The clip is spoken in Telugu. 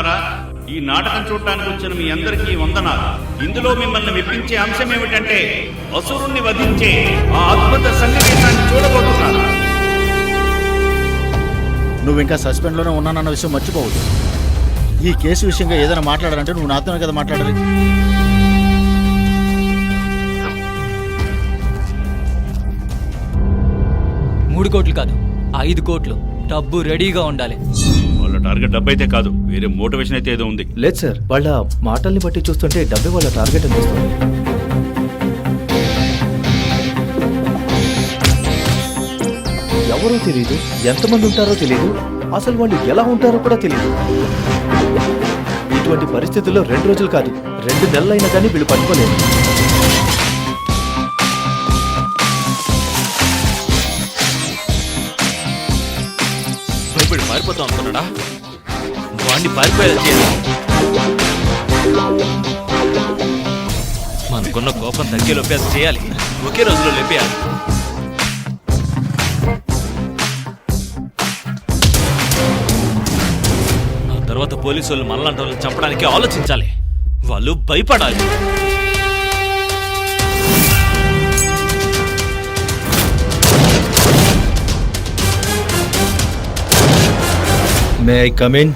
కూర్చున్నారా? ఈ నాటకం చూడటానికి వచ్చిన మీ అందరికీ వందనాలు. ఇందులో మిమ్మల్ని మెప్పించే అంశం ఏమిటంటే అసురుణ్ణి వధించే ఆ అద్భుత సన్నివేశాన్ని చూడబోతున్నారు. నువ్వు ఇంకా సస్పెండ్లోనే ఉన్నానన్న విషయం మర్చిపోవద్దు. ఈ కేసు విషయంగా ఏదైనా మాట్లాడాలంటే నువ్వు నాతోనే కదా మాట్లాడాలి. $3 కోట్లు కాదు, 5 కోట్లు డబ్బు రెడీగా ఉండాలి. వాళ్ళ టార్గెట్ డబ్బు అయితే కాదు, వేరే మోటివేషన్ అయితే ఏదో ఉంది. లేదు సార్, వాళ్ళ మాటల్ని బట్టి చూస్తుంటే డబ్బే వాళ్ళ టార్గెట్ అనిపిస్తుంది. ఎవరో తెలియదు, ఎంతమంది ఉంటారో తెలియదు, అసలు వాళ్ళు ఎలా ఉంటారో కూడా తెలియదు. ఇటువంటి పరిస్థితుల్లో 2 రోజులు కాదు 2 నెలలైనా కానీ వీళ్ళు పట్టుకోలేదు. భయపడి పారిపోతాం అనుకున్నాడా? వాడిని పారిపోయేలా చేయాలి. మనకున్న కోపం తగ్గే లోపే అది చేయాలి. ఒకే రోజులో లేపేయాలి. ఆ తర్వాత పోలీసు వాళ్ళు మనలాంటి వాళ్ళని చంపడానికి ఆలోచించాలి. వాళ్ళు భయపడాలి. May I come in?